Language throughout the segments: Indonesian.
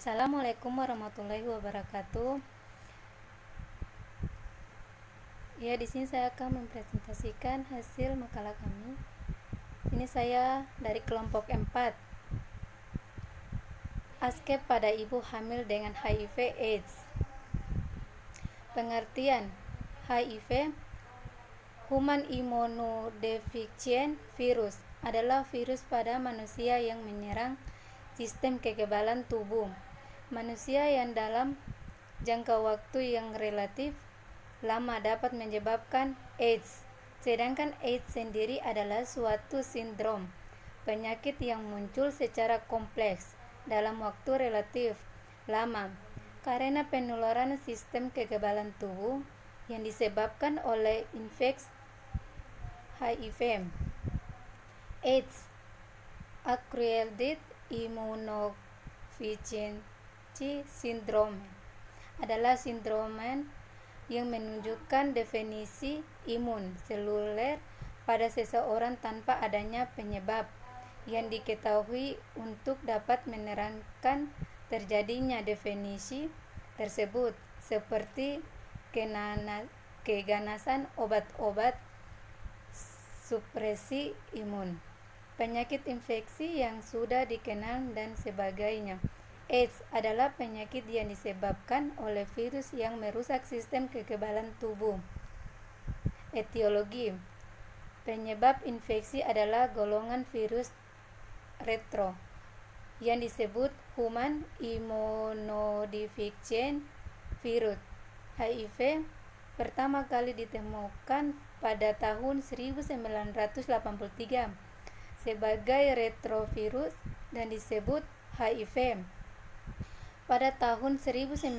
Assalamualaikum warahmatullahi wabarakatuh. Ya, di sini saya akan mempresentasikan hasil makalah kami. Ini saya dari kelompok 4. Askep pada ibu hamil dengan HIV/AIDS. Pengertian HIV, Human Immunodeficient Virus, adalah virus pada manusia yang menyerang sistem kekebalan tubuh manusia yang dalam jangka waktu yang relatif lama dapat menyebabkan AIDS. Sedangkan AIDS sendiri adalah suatu sindrom, penyakit yang muncul secara kompleks dalam waktu relatif lama karena penularan sistem kekebalan tubuh yang disebabkan oleh infeksi HIV. AIDS, Acquired Immunodeficiency Syndrome, adalah sindrom yang menunjukkan definisi imun seluler pada seseorang tanpa adanya penyebab yang diketahui untuk dapat menerangkan terjadinya definisi tersebut, seperti keganasan obat-obat supresi imun, penyakit infeksi yang sudah dikenal, dan sebagainya. AIDS adalah penyakit yang disebabkan oleh virus yang merusak sistem kekebalan tubuh. Etiologi: penyebab infeksi adalah golongan virus retro yang disebut Human Immunodeficient Virus. HIV pertama kali ditemukan pada tahun 1983 sebagai retrovirus dan disebut HIV. Pada tahun 1986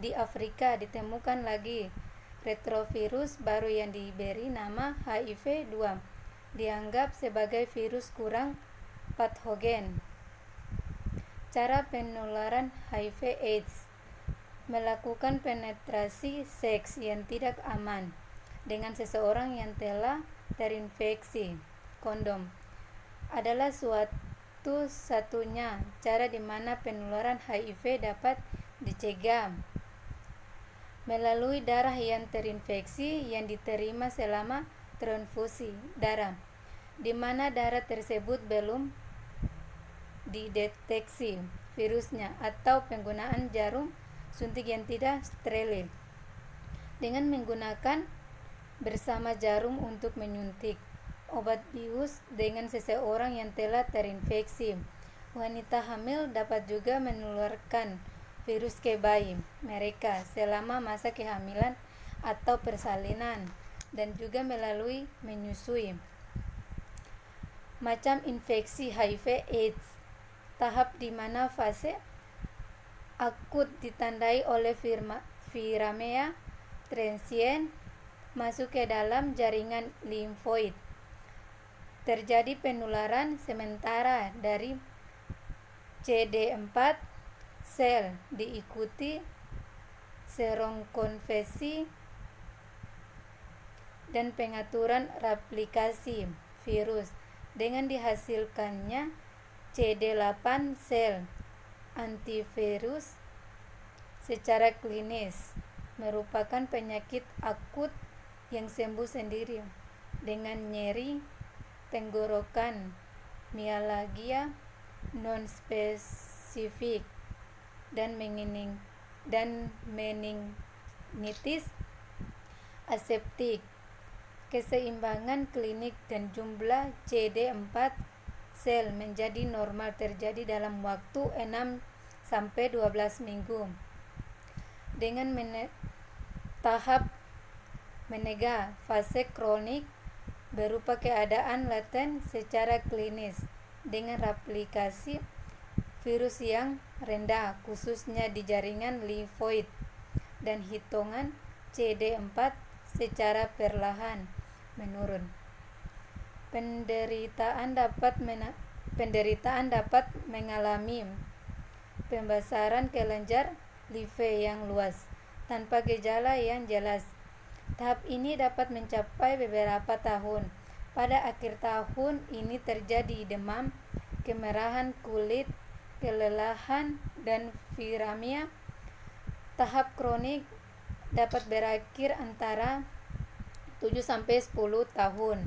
di Afrika ditemukan lagi retrovirus baru yang diberi nama HIV-2, dianggap sebagai virus kurang patogen. Cara penularan HIV/AIDS: melakukan penetrasi seks yang tidak aman dengan seseorang yang telah terinfeksi. Kondom adalah satu-satunya cara di mana penularan HIV dapat dicegah. Melalui darah yang terinfeksi yang diterima selama transfusi darah, di mana darah tersebut belum dideteksi virusnya, atau penggunaan jarum suntik yang tidak steril dengan menggunakan bersama jarum untuk menyuntik obat bius dengan seseorang yang telah terinfeksi. Wanita hamil dapat juga menularkan virus ke bayi mereka selama masa kehamilan atau persalinan, dan juga melalui menyusui. Macam infeksi HIV/AIDS: tahap di mana fase akut ditandai oleh viramia transient masuk ke dalam jaringan limfoid. Terjadi penularan sementara dari CD4 sel diikuti serokonversi dan pengaturan replikasi virus dengan dihasilkannya CD8 sel antivirus. Secara klinis merupakan penyakit akut yang sembuh sendiri dengan nyeri tenggorokan, mialgia non-spesifik, dan meningitis aseptik. Keseimbangan klinik dan jumlah CD4 sel menjadi normal terjadi dalam waktu 6-12 minggu. Dengan tahap menengah, fase kronik berupa keadaan laten secara klinis dengan replikasi virus yang rendah, khususnya di jaringan limfoid, dan hitungan CD4 secara perlahan menurun. Penderitaan dapat mengalami pembesaran kelenjar limfe yang luas tanpa gejala yang jelas. Tahap ini dapat mencapai beberapa tahun. Pada akhir tahun ini terjadi demam, kemerahan kulit, kelelahan, dan viramia. Tahap kronik dapat berakhir antara 7-10 tahun.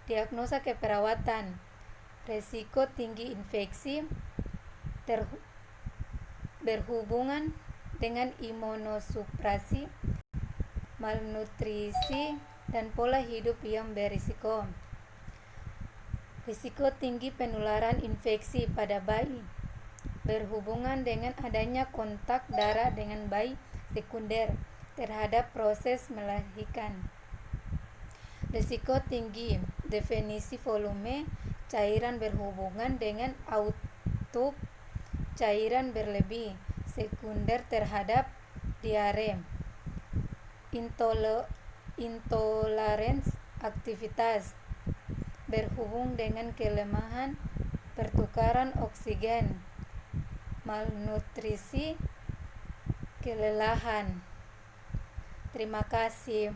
Diagnosa keperawatan: resiko tinggi infeksi berhubungan dengan imunosupresi, malnutrisi, dan pola hidup yang berisiko. Risiko tinggi penularan infeksi pada bayi berhubungan dengan adanya kontak darah dengan bayi sekunder terhadap proses melahirkan. Risiko tinggi definisi volume cairan berhubungan dengan output cairan berlebih sekunder terhadap diare. Intoleransi aktivitas berhubung dengan kelemahan pertukaran oksigen, malnutrisi, kelelahan. Terima kasih.